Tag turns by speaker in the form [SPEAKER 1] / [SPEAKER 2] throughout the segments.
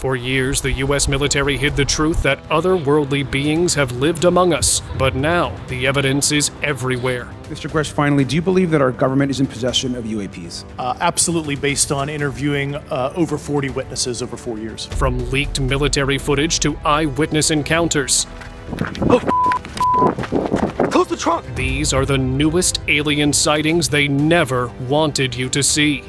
[SPEAKER 1] For years, the U.S. military hid the truth that otherworldly beings have lived among us, but now the evidence is everywhere.
[SPEAKER 2] Mr. Gresh, finally, do you believe that our government is in possession of UAPs?
[SPEAKER 3] Absolutely, based on interviewing over 40 witnesses over 4 years.
[SPEAKER 1] From leaked military footage to eyewitness encounters.
[SPEAKER 4] Close the trunk!
[SPEAKER 1] These are the newest alien sightings they never wanted you to see.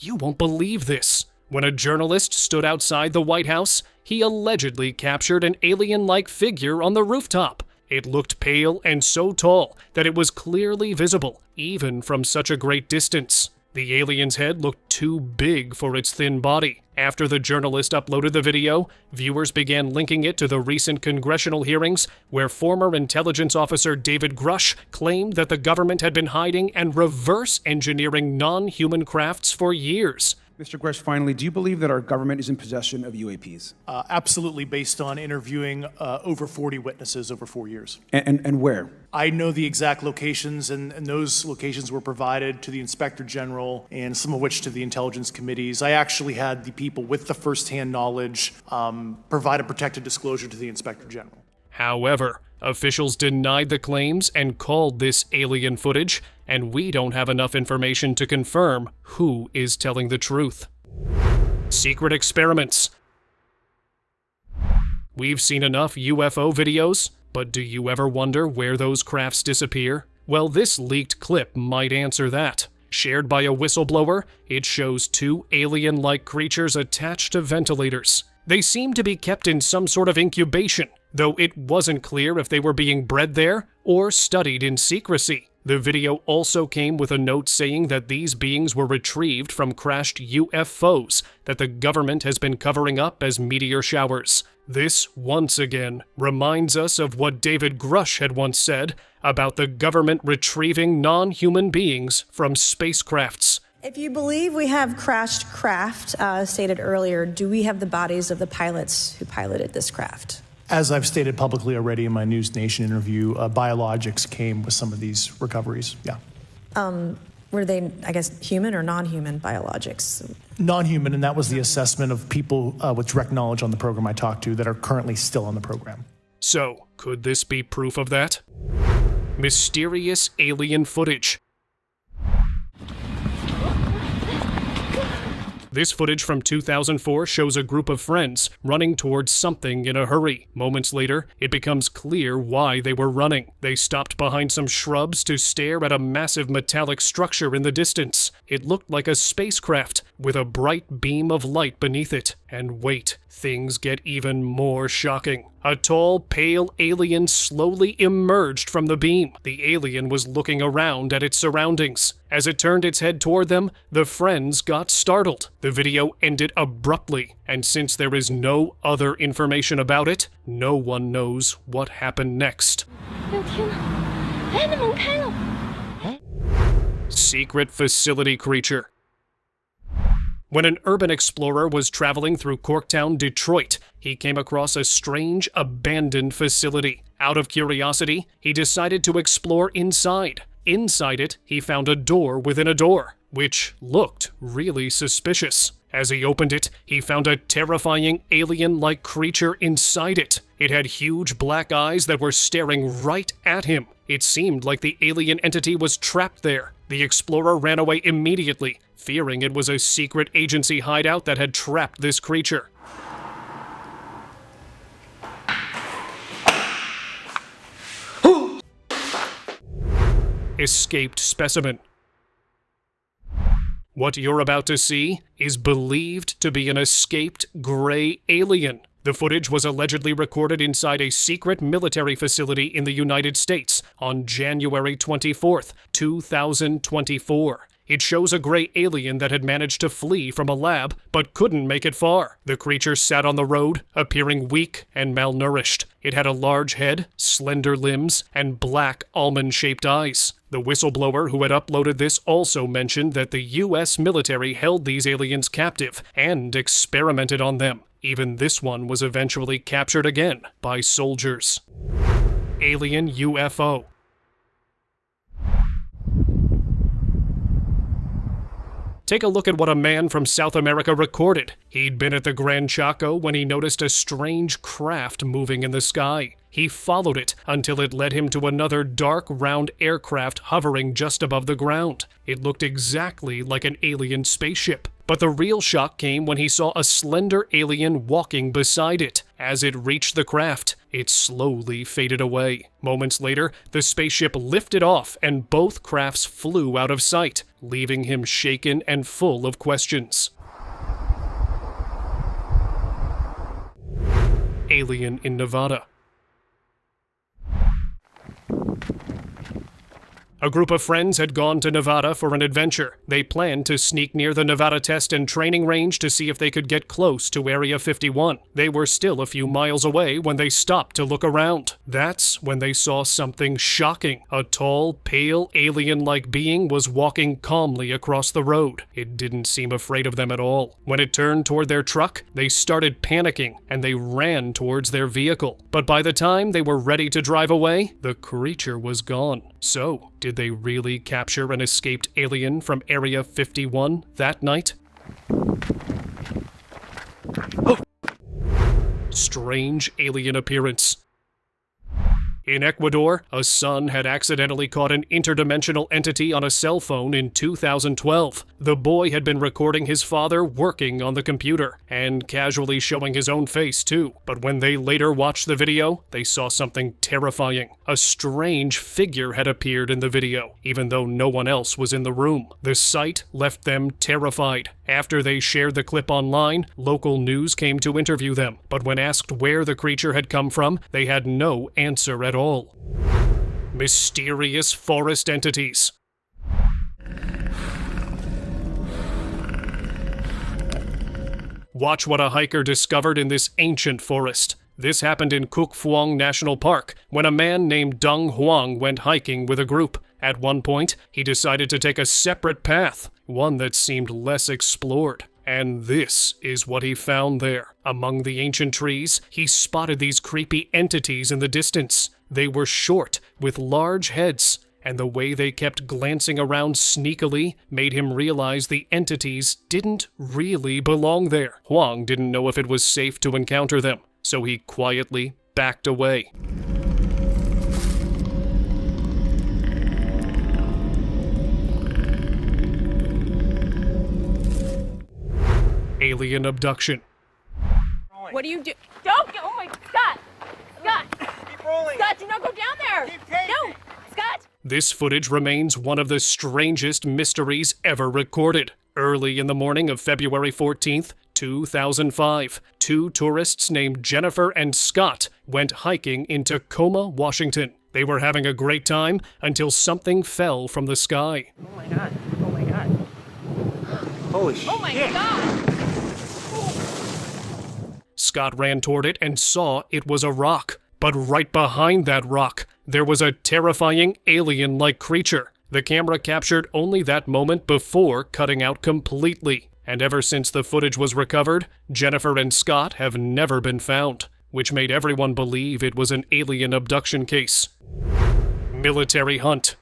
[SPEAKER 1] You won't believe this. When a journalist stood outside the White House, he allegedly captured an alien-like figure on the rooftop. It looked pale and so tall that it was clearly visible, even from such a great distance. The alien's head looked too big for its thin body. After the journalist uploaded the video, viewers began linking it to the recent congressional hearings where former intelligence officer David Grush claimed that the government had been hiding and reverse engineering non-human crafts for years.
[SPEAKER 2] Mr. Gresh, finally, do you believe that our government is in possession of UAPs?
[SPEAKER 3] Absolutely, based on interviewing over 40 witnesses over 4 years.
[SPEAKER 2] And where?
[SPEAKER 3] I know the exact locations, and those locations were provided to the Inspector General and some of which to the intelligence committees. I actually had the people with the first-hand knowledge provide a protected disclosure to the Inspector General.
[SPEAKER 1] However, officials denied the claims and called this alien footage, and we don't have enough information to confirm who is telling the truth. Secret experiments. We've seen enough UFO videos, but do you ever wonder where those crafts disappear? Well, this leaked clip might answer that. Shared by a whistleblower, it shows two alien-like creatures attached to ventilators. They seem to be kept in some sort of incubation, though it wasn't clear if they were being bred there or studied in secrecy. The video also came with a note saying that these beings were retrieved from crashed UFOs that the government has been covering up as meteor showers. This, once again, reminds us of what David Grush had once said about the government retrieving non-human beings from spacecrafts.
[SPEAKER 5] If you believe we have crashed craft, stated earlier, do we have the bodies of the pilots who piloted this craft?
[SPEAKER 3] As I've stated publicly already in my News Nation interview, biologics came with some of these recoveries, yeah.
[SPEAKER 5] Were they, I guess, human or non-human biologics?
[SPEAKER 3] Non-human, and that was the assessment of people with direct knowledge on the program I talked to that are currently still on the program.
[SPEAKER 1] So, could this be proof of that? Mysterious alien footage. This footage from 2004 shows a group of friends running towards something in a hurry. Moments later, it becomes clear why they were running. They stopped behind some shrubs to stare at a massive metallic structure in the distance. It looked like a spacecraft with a bright beam of light beneath it. And wait, things get even more shocking. A tall, pale alien slowly emerged from the beam. The alien was looking around at its surroundings. As it turned its head toward them, the friends got startled. The video ended abruptly, and since there is no other information about it, no one knows what happened next. Secret facility creature. When an urban explorer was traveling through Corktown, Detroit, he came across a strange, abandoned facility. Out of curiosity, he decided to explore inside. Inside it, he found a door within a door, which looked really suspicious. As he opened it, he found a terrifying alien-like creature inside it. It had huge black eyes that were staring right at him. It seemed like the alien entity was trapped there. The explorer ran away immediately, fearing it was a secret agency hideout that had trapped this creature. Escaped specimen. What you're about to see is believed to be an escaped gray alien. The footage was allegedly recorded inside a secret military facility in the United States on January 24th, 2024. It shows a gray alien that had managed to flee from a lab, but couldn't make it far. The creature sat on the road, appearing weak and malnourished. It had a large head, slender limbs, and black almond-shaped eyes. The whistleblower who had uploaded this also mentioned that the U.S. military held these aliens captive and experimented on them. Even this one was eventually captured again by soldiers. Alien UFO. Take a look at what a man from South America recorded. He'd been at the Gran Chaco when he noticed a strange craft moving in the sky. He followed it until it led him to another dark, round aircraft hovering just above the ground. It looked exactly like an alien spaceship. But the real shock came when he saw a slender alien walking beside it. As it reached the craft, it slowly faded away. Moments later, the spaceship lifted off and both crafts flew out of sight, leaving him shaken and full of questions. Alien in Nevada. A group of friends had gone to Nevada for an adventure. They planned to sneak near the Nevada Test and Training Range to see if they could get close to Area 51. They were still a few miles away when they stopped to look around. That's when they saw something shocking. A tall, pale, alien-like being was walking calmly across the road. It didn't seem afraid of them at all. When it turned toward their truck, they started panicking and they ran towards their vehicle. But by the time they were ready to drive away, the creature was gone. So, did they really capture an escaped alien from Area 51 that night? Strange alien appearance. In Ecuador, a son had accidentally caught an interdimensional entity on a cell phone in 2012. The boy had been recording his father working on the computer, and casually showing his own face too. But when they later watched the video, they saw something terrifying. A strange figure had appeared in the video, even though no one else was in the room. The sight left them terrified. After they shared the clip online, local news came to interview them, but when asked where the creature had come from, they had no answer at all. Mysterious forest entities. Watch what a hiker discovered in this ancient forest. This happened in Cuc Phuong National Park, when a man named Deng Huang went hiking with a group. At one point, he decided to take a separate path, one that seemed less explored. And this is what he found there. Among the ancient trees, he spotted these creepy entities in the distance. They were short, with large heads, and the way they kept glancing around sneakily made him realize the entities didn't really belong there. Huang didn't know if it was safe to encounter them, so he quietly backed away. Alien abduction.
[SPEAKER 4] What do you do? Don't go! Oh my God! Scott!
[SPEAKER 6] Keep rolling!
[SPEAKER 4] Scott, do not go down there!
[SPEAKER 6] Keep taping.
[SPEAKER 4] No! Scott!
[SPEAKER 1] This footage remains one of the strangest mysteries ever recorded. Early in the morning of February 14th, 2005, two tourists named Jennifer and Scott went hiking in Tacoma, Washington. They were having a great time until something fell from the sky.
[SPEAKER 4] Oh my God! Oh my God!
[SPEAKER 6] Holy shit!
[SPEAKER 4] Oh my God!
[SPEAKER 1] Scott ran toward it and saw it was a rock. But right behind that rock, there was a terrifying alien-like creature. The camera captured only that moment before cutting out completely. And ever since the footage was recovered, Jennifer and Scott have never been found, which made everyone believe it was an alien abduction case. Military hunt.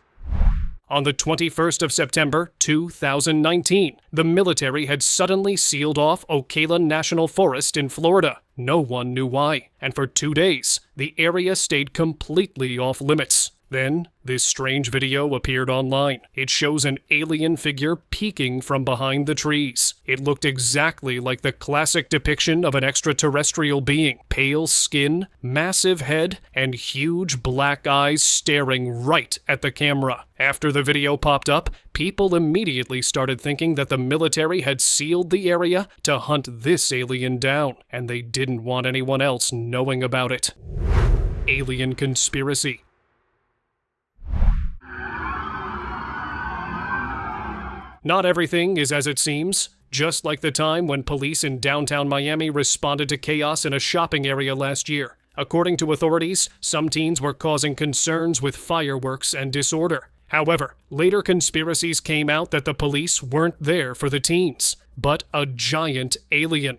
[SPEAKER 1] On the 21st of September, 2019, the military had suddenly sealed off Ocala National Forest in Florida. No one knew why, and for 2 days, the area stayed completely off limits. Then, this strange video appeared online. It shows an alien figure peeking from behind the trees. It looked exactly like the classic depiction of an extraterrestrial being. Pale skin, massive head, and huge black eyes staring right at the camera. After the video popped up, people immediately started thinking that the military had sealed the area to hunt this alien down, and they didn't want anyone else knowing about it. Alien conspiracy. Not everything is as it seems. Just like the time when police in downtown Miami responded to chaos in a shopping area last year. According to authorities, some teens were causing concerns with fireworks and disorder. However, later conspiracies came out that the police weren't there for the teens, but a giant alien.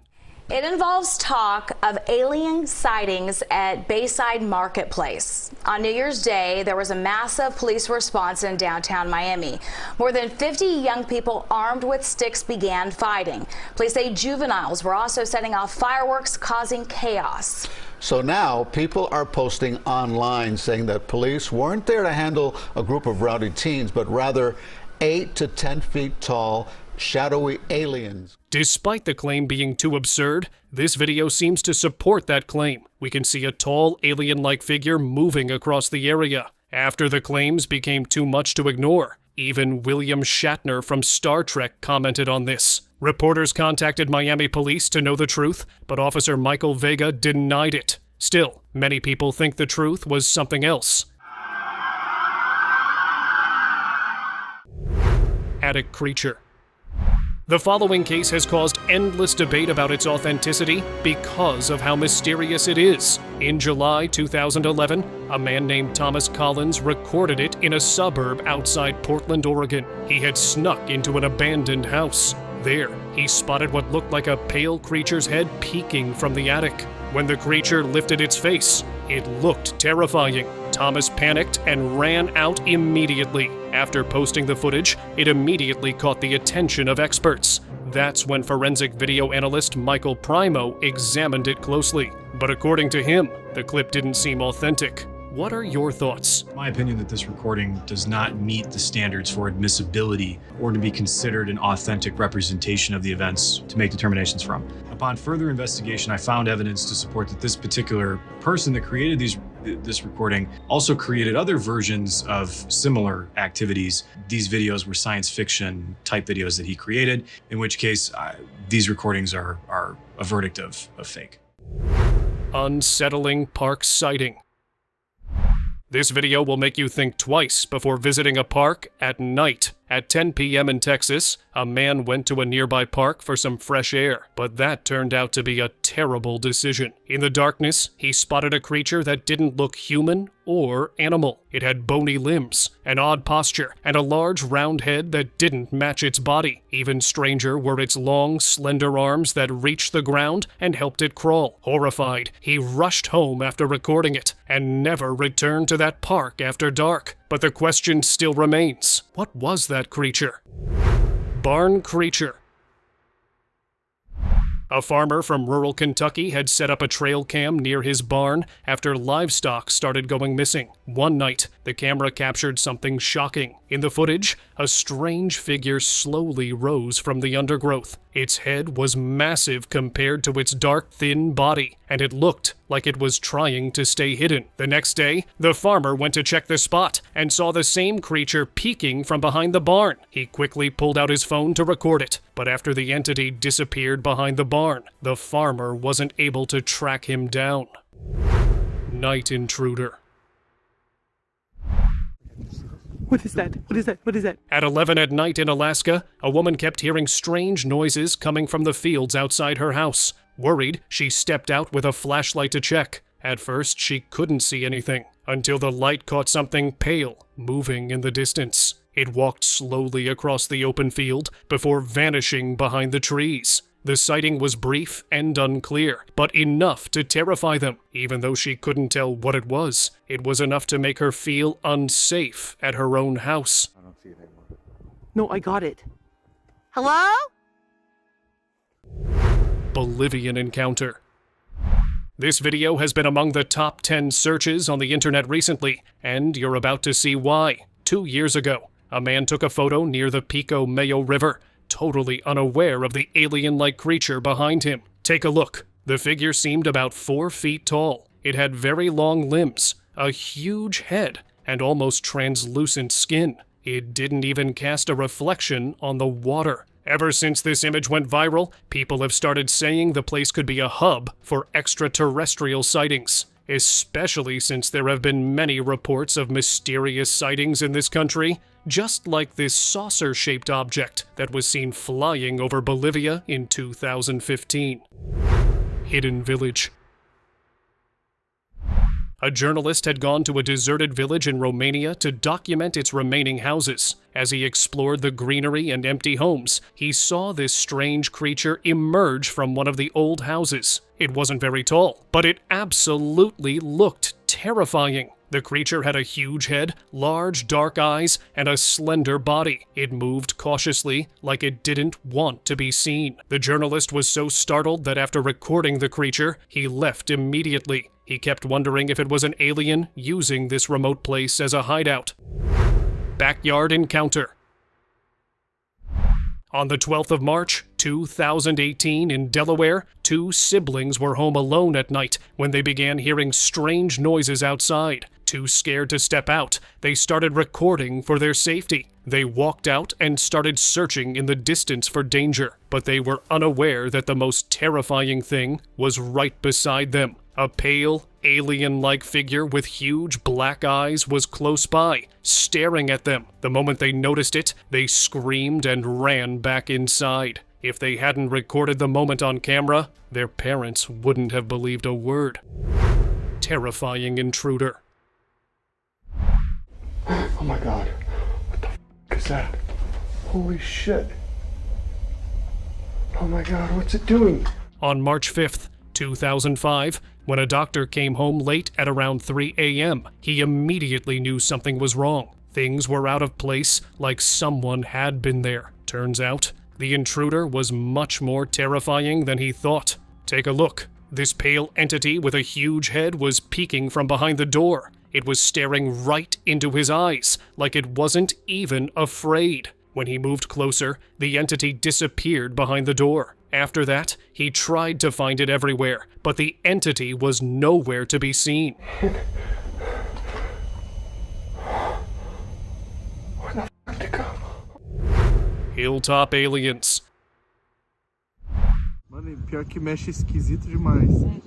[SPEAKER 7] It involves talk of alien sightings at Bayside Marketplace. On New Year's Day, there was a massive police response in downtown Miami. More than 50 young people armed with sticks began fighting. Police say juveniles were also setting off fireworks, causing chaos.
[SPEAKER 8] So now people are posting online saying that police weren't there to handle a group of rowdy teens, but rather 8 to 10 feet tall, shadowy aliens.
[SPEAKER 1] Despite the claim being too absurd, this video seems to support that claim. We can see a tall, alien-like figure moving across the area. After the claims became too much to ignore, even William Shatner from Star Trek commented on this. Reporters contacted Miami police to know the truth, but Officer Michael Vega denied it. Still, many people think the truth was something else. Attic creature. The following case has caused endless debate about its authenticity because of how mysterious it is. In July 2011, a man named Thomas Collins recorded it in a suburb outside Portland, Oregon. He had snuck into an abandoned house. There, he spotted what looked like a pale creature's head peeking from the attic. When the creature lifted its face, it looked terrifying. Thomas panicked and ran out immediately. After posting the footage, it immediately caught the attention of experts. That's when forensic video analyst Michael Primo examined it closely. But according to him, the clip didn't seem authentic. What are your thoughts?
[SPEAKER 9] My opinion that this recording does not meet the standards for admissibility or to be considered an authentic representation of the events to make determinations from. Upon further investigation, I found evidence to support that this particular person that created this recording also created other versions of similar activities. These videos were science fiction type videos that he created, in which case these recordings are a verdict of fake.
[SPEAKER 1] Unsettling park sighting. This video will make you think twice before visiting a park at night. At 10 p.m. in Texas, a man went to a nearby park for some fresh air, but that turned out to be a terrible decision. In the darkness, he spotted a creature that didn't look human or animal. It had bony limbs, an odd posture, and a large round head that didn't match its body. Even stranger were its long, slender arms that reached the ground and helped it crawl. Horrified, he rushed home after recording it and never returned to that park after dark. But the question still remains, what was that creature? Barn creature. A farmer from rural Kentucky had set up a trail cam near his barn after livestock started going missing. One night, the camera captured something shocking. In the footage, a strange figure slowly rose from the undergrowth. Its head was massive compared to its dark, thin body, and it looked like it was trying to stay hidden. The next day, the farmer went to check the spot and saw the same creature peeking from behind the barn. He quickly pulled out his phone to record it, but after the entity disappeared behind the barn, the farmer wasn't able to track him down. Night intruder.
[SPEAKER 10] What is that? What is that? What is that?
[SPEAKER 1] At 11 at night in Alaska, a woman kept hearing strange noises coming from the fields outside her house. Worried, she stepped out with a flashlight to check. At first, she couldn't see anything, until the light caught something pale moving in the distance. It walked slowly across the open field before vanishing behind the trees. The sighting was brief and unclear, but enough to terrify them. Even though she couldn't tell what it was enough to make her feel unsafe at her own house.
[SPEAKER 10] I don't see it anymore. No, I got it. Hello?
[SPEAKER 1] Bolivian encounter. This video has been among the top 10 searches on the internet recently, and you're about to see why. 2 years ago, a man took a photo near the Pico Mayo River, totally unaware of the alien-like creature behind him. Take a look. The figure seemed about 4 feet tall. It had very long limbs, a huge head, and almost translucent skin. It didn't even cast a reflection on the water. Ever since this image went viral, people have started saying the place could be a hub for extraterrestrial sightings, especially since there have been many reports of mysterious sightings in this country, just like this saucer-shaped object that was seen flying over Bolivia in 2015. Hidden village. A journalist had gone to a deserted village in Romania to document its remaining houses. As he explored the greenery and empty homes, he saw this strange creature emerge from one of the old houses. It wasn't very tall, but it absolutely looked terrifying. The creature had a huge head, large dark eyes, and a slender body. It moved cautiously, like it didn't want to be seen. The journalist was so startled that after recording the creature, he left immediately. He kept wondering if it was an alien using this remote place as a hideout. Backyard encounter. On the 12th of March, 2018, in Delaware, two siblings were home alone at night when they began hearing strange noises outside. Too scared to step out, they started recording for their safety. They walked out and started searching in the distance for danger, but they were unaware that the most terrifying thing was right beside them. A pale, alien-like figure with huge black eyes was close by, staring at them. The moment they noticed it, they screamed and ran back inside. If they hadn't recorded the moment on camera, their parents wouldn't have believed a word. Terrifying intruder.
[SPEAKER 6] Oh my god. What the f is that? Holy shit. Oh my god, what's it doing?
[SPEAKER 1] On March 5th, 2005, when a doctor came home late at around 3 a.m., he immediately knew something was wrong. Things were out of place, like someone had been there. Turns out, the intruder was much more terrifying than he thought. Take a look. This pale entity with a huge head was peeking from behind the door. It was staring right into his eyes, like it wasn't even afraid. When he moved closer, the entity disappeared behind the door. After that, he tried to find it everywhere, but the entity was nowhere to be seen.
[SPEAKER 6] Where the f did it go?
[SPEAKER 1] Hilltop aliens.
[SPEAKER 6] Mano, pior que mexe esquisito demais.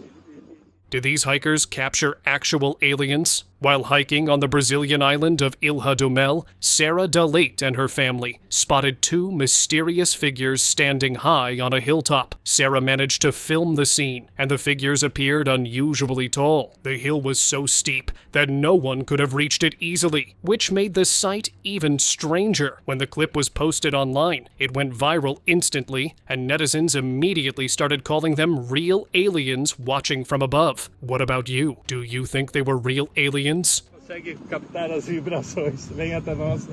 [SPEAKER 1] Did these hikers capture actual aliens? While hiking on the Brazilian island of Ilha do Mel, Sarah Dalate and her family spotted two mysterious figures standing high on a hilltop. Sarah managed to film the scene, and the figures appeared unusually tall. The hill was so steep that no one could have reached it easily, which made the sight even stranger. When the clip was posted online, it went viral instantly, and netizens immediately started calling them real aliens watching from above. What about you? Do you think they were real aliens?
[SPEAKER 6] Consegue captar as vibrações. Vem até nós.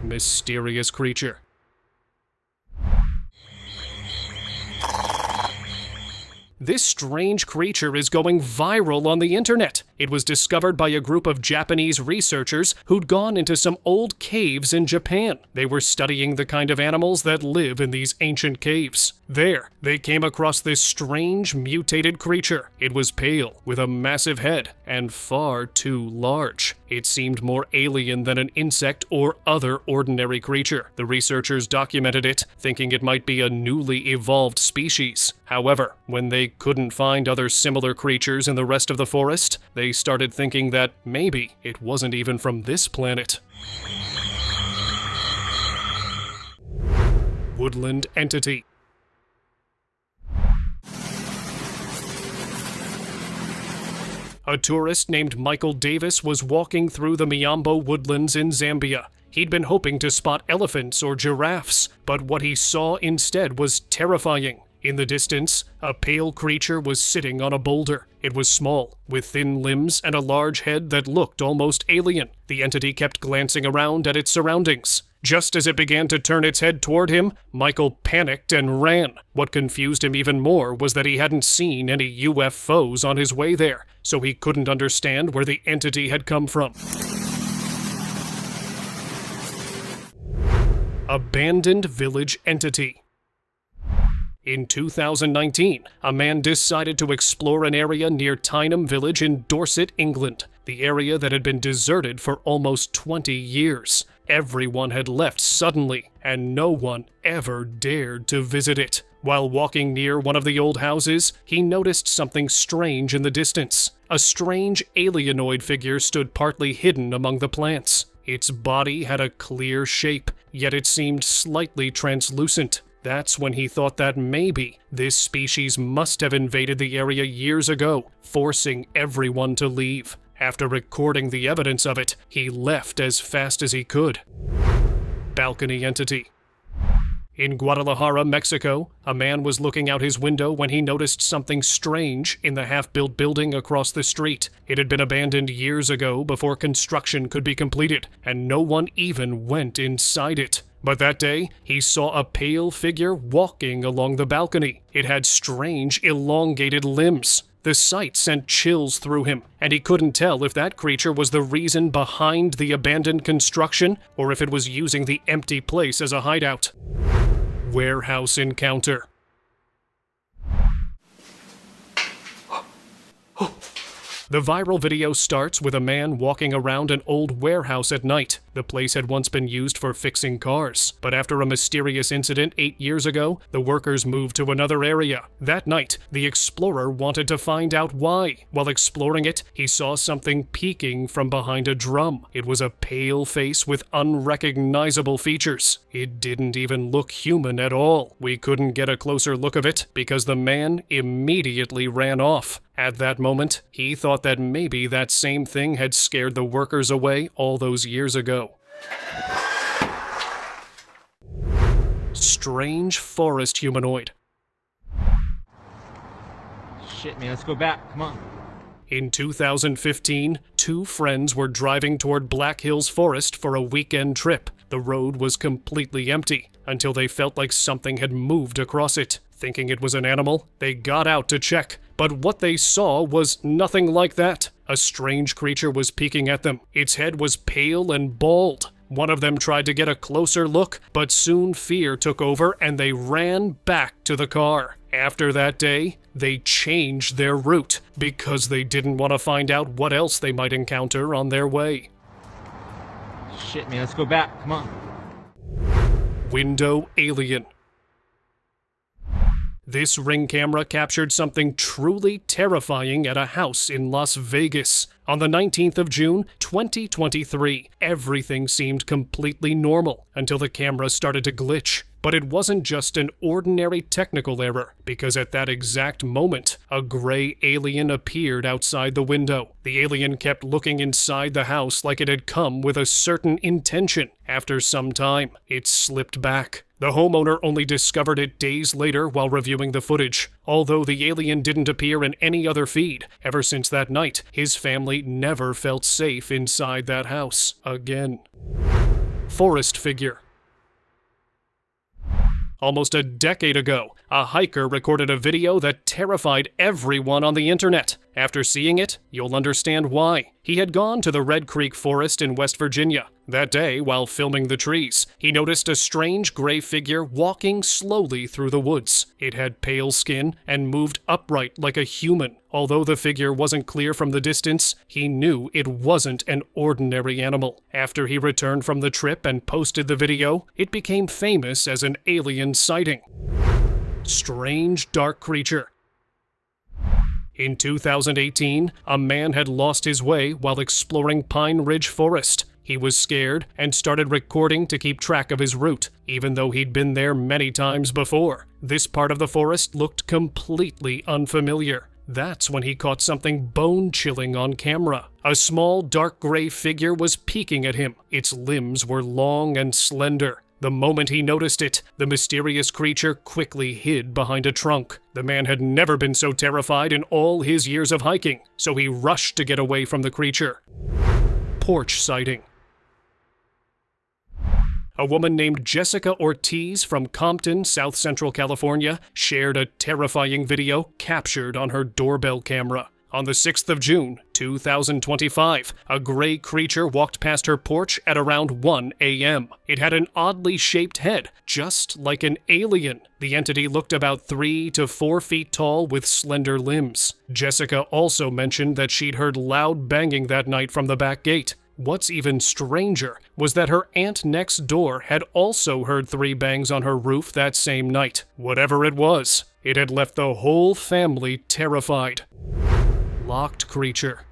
[SPEAKER 1] Mysterious creature. This strange creature is going viral on the internet. It was discovered by a group of Japanese researchers who'd gone into some old caves in Japan. They were studying the kind of animals that live in these ancient caves. There, they came across this strange mutated creature. It was pale, with a massive head, and far too large. It seemed more alien than an insect or other ordinary creature. The researchers documented it, thinking it might be a newly evolved species. However, when they couldn't find other similar creatures in the rest of the forest, they started thinking that maybe it wasn't even from this planet. Woodland entity. A tourist named Michael Davis was walking through the Miambo woodlands in Zambia. He'd been hoping to spot elephants or giraffes, but what he saw instead was terrifying. In the distance, a pale creature was sitting on a boulder. It was small, with thin limbs and a large head that looked almost alien. The entity kept glancing around at its surroundings. Just as it began to turn its head toward him, Michael panicked and ran. What confused him even more was that he hadn't seen any UFOs on his way there, so he couldn't understand where the entity had come from. Abandoned village entity. In 2019, a man decided to explore an area near Tyneham Village in Dorset, England, the area that had been deserted for almost 20 years. Everyone had left suddenly, and no one ever dared to visit it. While walking near one of the old houses, he noticed something strange in the distance. A strange alienoid figure stood partly hidden among the plants. Its body had a clear shape, yet it seemed slightly translucent. That's when he thought that maybe this species must have invaded the area years ago, forcing everyone to leave. After recording the evidence of it, he left as fast as he could. Balcony entity. In Guadalajara, Mexico, a man was looking out his window when he noticed something strange in the half-built building across the street. It had been abandoned years ago before construction could be completed, and no one even went inside it. But that day, he saw a pale figure walking along the balcony. It had strange, elongated limbs. The sight sent chills through him, and he couldn't tell if that creature was the reason behind the abandoned construction or if it was using the empty place as a hideout. Warehouse encounter. The viral video starts with a man walking around an old warehouse at night. The place had once been used for fixing cars, but after a mysterious incident 8 years ago, the workers moved to another area. That night, the explorer wanted to find out why. While exploring it, he saw something peeking from behind a drum. It was a pale face with unrecognizable features. It didn't even look human at all. We couldn't get a closer look of it because the man immediately ran off. At that moment, he thought that maybe that same thing had scared the workers away all those years ago. Strange forest humanoid.
[SPEAKER 10] Shit, man, let's go back. Come on.
[SPEAKER 1] In 2015, two friends were driving toward Black Hills Forest for a weekend trip. The road was completely empty until they felt like something had moved across it. Thinking it was an animal, they got out to check. But what they saw was nothing like that. A strange creature was peeking at them. Its head was pale and bald. One of them tried to get a closer look, but soon fear took over and they ran back to the car. After that day, they changed their route because they didn't want to find out what else they might encounter on their way.
[SPEAKER 10] Shit, man, let's go back. Come on.
[SPEAKER 1] Window alien. This Ring camera captured something truly terrifying at a house in Las Vegas. On the 19th of June, 2023, everything seemed completely normal until the camera started to glitch. But it wasn't just an ordinary technical error, because at that exact moment, a gray alien appeared outside the window. The alien kept looking inside the house like it had come with a certain intention. After some time, it slipped back. The homeowner only discovered it days later while reviewing the footage. Although the alien didn't appear in any other feed, ever since that night, his family never felt safe inside that house again. Forest figure. Almost a decade ago, a hiker recorded a video that terrified everyone on the internet. After seeing it, you'll understand why. He had gone to the Red Creek Forest in West Virginia. That day, while filming the trees, he noticed a strange gray figure walking slowly through the woods. It had pale skin and moved upright like a human. Although the figure wasn't clear from the distance, he knew it wasn't an ordinary animal. After he returned from the trip and posted the video, it became famous as an alien sighting. Strange dark creature. In 2018, a man had lost his way while exploring Pine Ridge Forest. He was scared and started recording to keep track of his route, even though he'd been there many times before. This part of the forest looked completely unfamiliar. That's when he caught something bone-chilling on camera. A small dark gray figure was peeking at him. Its limbs were long and slender. The moment he noticed it, the mysterious creature quickly hid behind a trunk. The man had never been so terrified in all his years of hiking, so he rushed to get away from the creature. Porch sighting. A woman named Jessica Ortiz from Compton, South Central California, shared a terrifying video captured on her doorbell camera. On the 6th of June, 2025, a gray creature walked past her porch at around 1 a.m. It had an oddly shaped head, just like an alien. The entity looked about 3 to 4 feet tall with slender limbs. Jessica also mentioned that she'd heard loud banging that night from the back gate. What's even stranger was that her aunt next door had also heard 3 bangs on her roof that same night. Whatever it was, it had left the whole family terrified. Locked creature.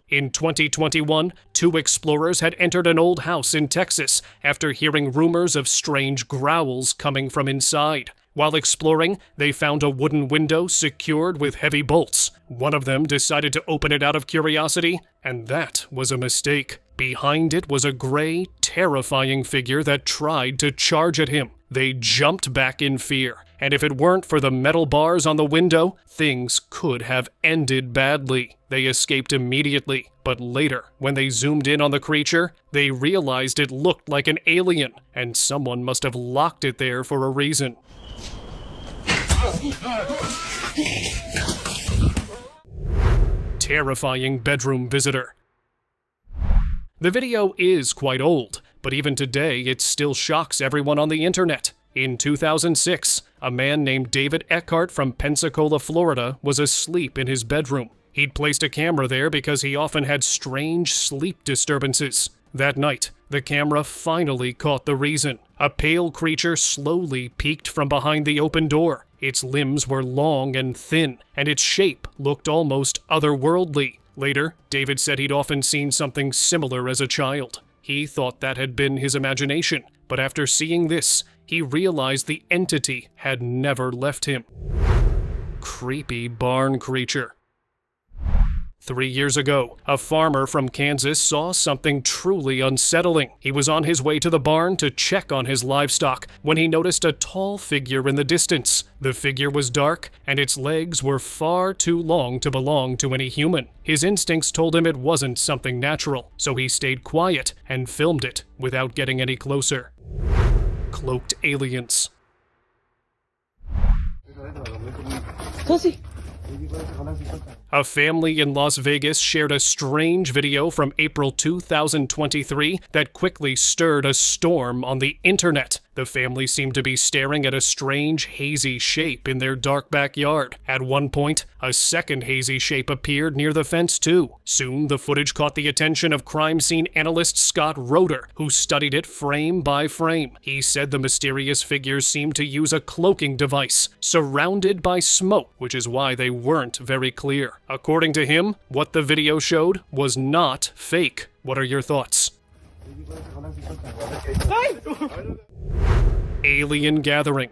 [SPEAKER 1] In 2021, 2 explorers had entered an old house in Texas after hearing rumors of strange growls coming from inside. While exploring, they found a wooden window secured with heavy bolts. One of them decided to open it out of curiosity, and that was a mistake. Behind it was a gray, terrifying figure that tried to charge at him. They jumped back in fear, and if it weren't for the metal bars on the window, things could have ended badly. They escaped immediately, but later, when they zoomed in on the creature, they realized it looked like an alien, and someone must have locked it there for a reason. Terrifying bedroom visitor. The video is quite old, but even today it still shocks everyone on the internet. In 2006, a man named David Eckhart from Pensacola, Florida, was asleep in his bedroom. He'd placed a camera there because he often had strange sleep disturbances. That night, the camera finally caught the reason. A pale creature slowly peeked from behind the open door. Its limbs were long and thin, and its shape looked almost otherworldly. Later, David said he'd often seen something similar as a child. He thought that had been his imagination, but after seeing this, he realized the entity had never left him. Creepy barn creature. 3 years ago, a farmer from Kansas saw something truly unsettling. He was on his way to the barn to check on his livestock when he noticed a tall figure in the distance. The figure was dark, and its legs were far too long to belong to any human. His instincts told him it wasn't something natural, so he stayed quiet and filmed it without getting any closer. Cloaked aliens. A family in Las Vegas shared a strange video from April 2023 that quickly stirred a storm on the internet. The family seemed to be staring at a strange, hazy shape in their dark backyard. At one point, a second hazy shape appeared near the fence too. Soon, the footage caught the attention of crime scene analyst Scott Roeder, who studied it frame by frame. He said the mysterious figures seemed to use a cloaking device, surrounded by smoke, which is why they weren't very clear. According to him, what the video showed was not fake. What are your thoughts? Alien gathering.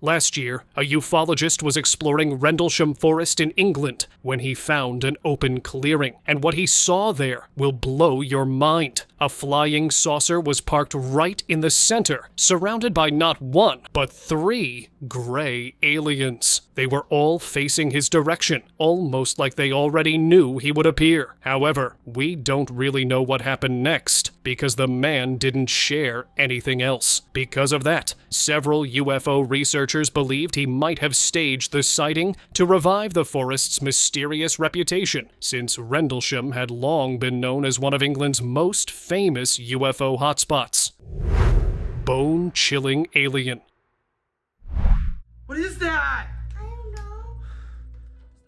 [SPEAKER 1] Last year, a ufologist was exploring Rendlesham Forest in England when he found an open clearing, and what he saw there will blow your mind. A flying saucer was parked right in the center, surrounded by not 1, but 3 gray aliens. They were all facing his direction, almost like they already knew he would appear. However, we don't really know what happened next, because the man didn't share anything else. Because of that, several UFO researchers believed he might have staged the sighting to revive the forest's mysterious reputation, since Rendlesham had long been known as one of England's most famous UFO hotspots. Bone-chilling alien.
[SPEAKER 10] What is that?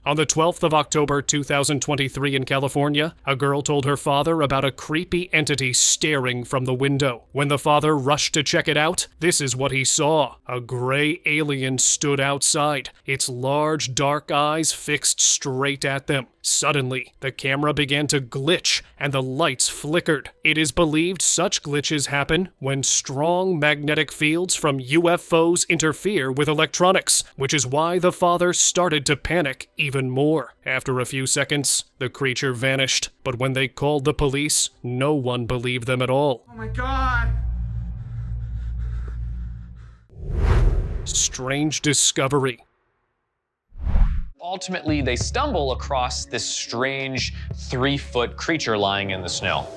[SPEAKER 1] On the 12th of October 2023 in California, a girl told her father about a creepy entity staring from the window. When the father rushed to check it out, this is what he saw. A gray alien stood outside, its large dark eyes fixed straight at them. Suddenly, the camera began to glitch and the lights flickered. It is believed such glitches happen when strong magnetic fields from UFOs interfere with electronics, which is why the father started to panic even more. After a few seconds, the creature vanished, but when they called the police, no one believed them at all.
[SPEAKER 10] Oh my God!
[SPEAKER 1] Strange discovery.
[SPEAKER 11] Ultimately, they stumble across this strange 3-foot creature lying in the snow.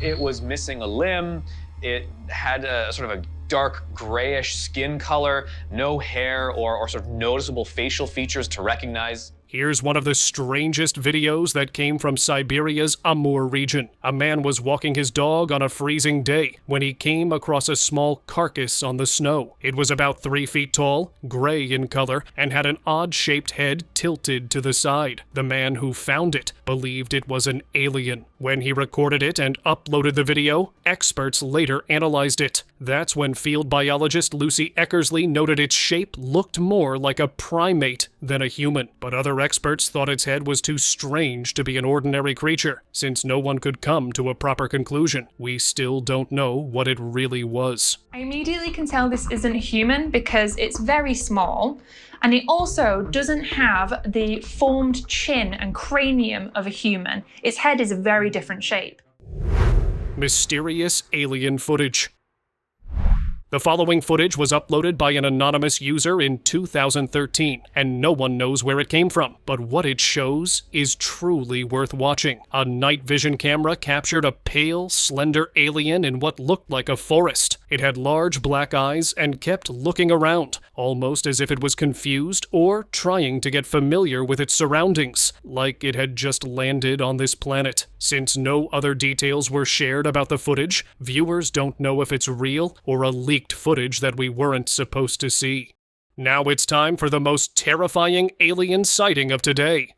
[SPEAKER 11] It was missing a limb. It had a sort of a dark grayish skin color, no hair or sort of noticeable facial features to recognize.
[SPEAKER 1] Here's one of the strangest videos that came from Siberia's Amur region. A man was walking his dog on a freezing day when he came across a small carcass on the snow. It was about 3 feet tall, gray in color, and had an odd-shaped head tilted to the side. The man who found it believed it was an alien. When he recorded it and uploaded the video, experts later analyzed it. That's when field biologist Lucy Eckersley noted its shape looked more like a primate than a human. But other experts thought its head was too strange to be an ordinary creature. Since no one could come to a proper conclusion, we still don't know what it really was.
[SPEAKER 12] I immediately can tell this isn't human because it's very small, and it also doesn't have the formed chin and cranium of a human. Its head is a very different shape.
[SPEAKER 1] Mysterious alien footage. The following footage was uploaded by an anonymous user in 2013, and no one knows where it came from. But what it shows is truly worth watching. A night vision camera captured a pale, slender alien in what looked like a forest. It had large black eyes and kept looking around, almost as if it was confused or trying to get familiar with its surroundings, like it had just landed on this planet. Since no other details were shared about the footage, viewers don't know if it's real or a leaked footage that we weren't supposed to see. Now it's time for the most terrifying alien sighting of today.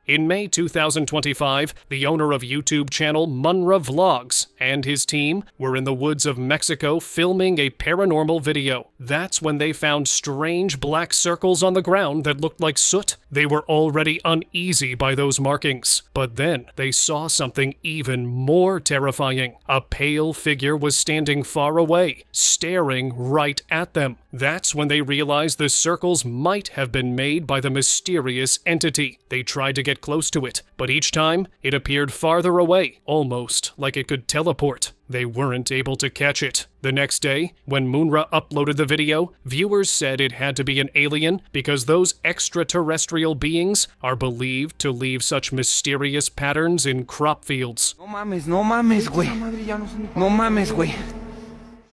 [SPEAKER 1] In May 2025, the owner of YouTube channel Munra Vlogs and his team were in the woods of Mexico filming a paranormal video. That's when they found strange black circles on the ground that looked like soot. They were already uneasy by those markings, but then they saw something even more terrifying. A pale figure was standing far away, staring right at them. That's when they realized the circles might have been made by the mysterious entity. They tried to get close to it, but each time it appeared farther away, almost like it could teleport. They weren't able to catch it. The next day, when Munra uploaded the video, viewers said it had to be an alien because those extraterrestrial beings are believed to leave such mysterious patterns in crop fields.
[SPEAKER 10] No mames, güey. No mames, güey.